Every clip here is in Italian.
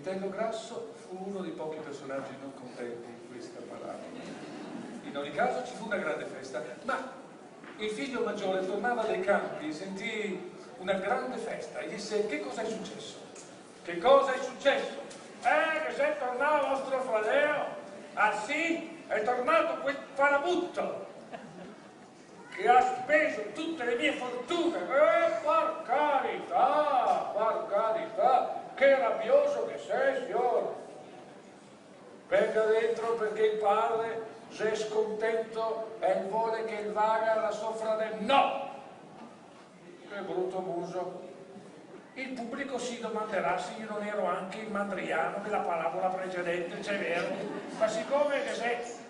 Vitello Grasso fu uno dei pochi personaggi non contenti di questa parabola. In ogni caso ci fu una grande festa, ma il figlio maggiore tornava dai campi e sentì una grande festa e disse: che cosa è successo? Che cosa è successo? Che se tornava vostro fratello? Ah sì? È tornato quel farabutto che ha speso tutte le mie fortune. Per carità, che rabbioso che sei, signore. Venga dentro perché il padre, se è scontento e vuole che il vaga la soffra del no. Che brutto muso. Il pubblico si domanderà se io non ero anche il mandriano della parabola precedente, c'è vero? Ma siccome che sei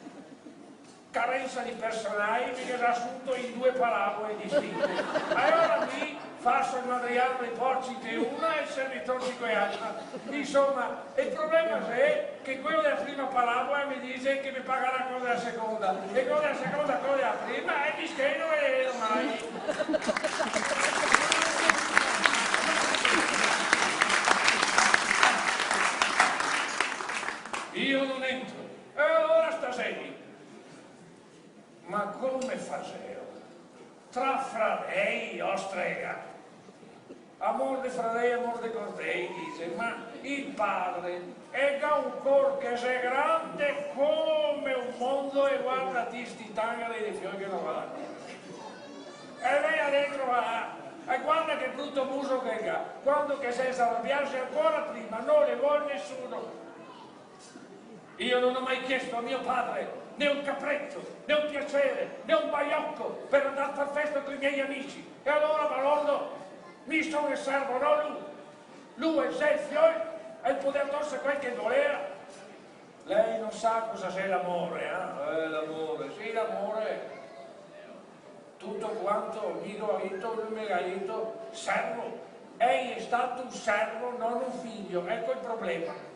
carenza di personaggi, mi era assunto in due parabole distinte. Allora mi faccio il mandriano dei porci di una e il servitore di quell'altra. Insomma, il problema è che quello della prima parabola mi dice che mi paga la cosa della seconda, e cosa della seconda cosa della prima, e mi scheno e le vedo mai. Io non entro, e allora stasera. Ma come faceo? Tra fradei, ostrega. Amor de fradei, amor de cordei, dice, ma il padre è da un cor che è grande come un mondo e guarda ti sti tangari dei fiori che non vanno. E lei adentro va, e guarda che brutto muso che ha, quando che senza arrabbiarsi ancora prima, non le vuole nessuno. Io non ho mai chiesto a mio padre né un capretto, né un piacere, né un baiocco per andare a far festa con i miei amici. E allora, balordo, mi sono il servo, non lui. Lui è il fiore e il poter torse quel che voleva. Lei non sa cosa sia l'amore, eh? L'amore, sì, l'amore. Tutto quanto mi ha detto, servo. Egli è stato un servo, non un figlio. Ecco il problema.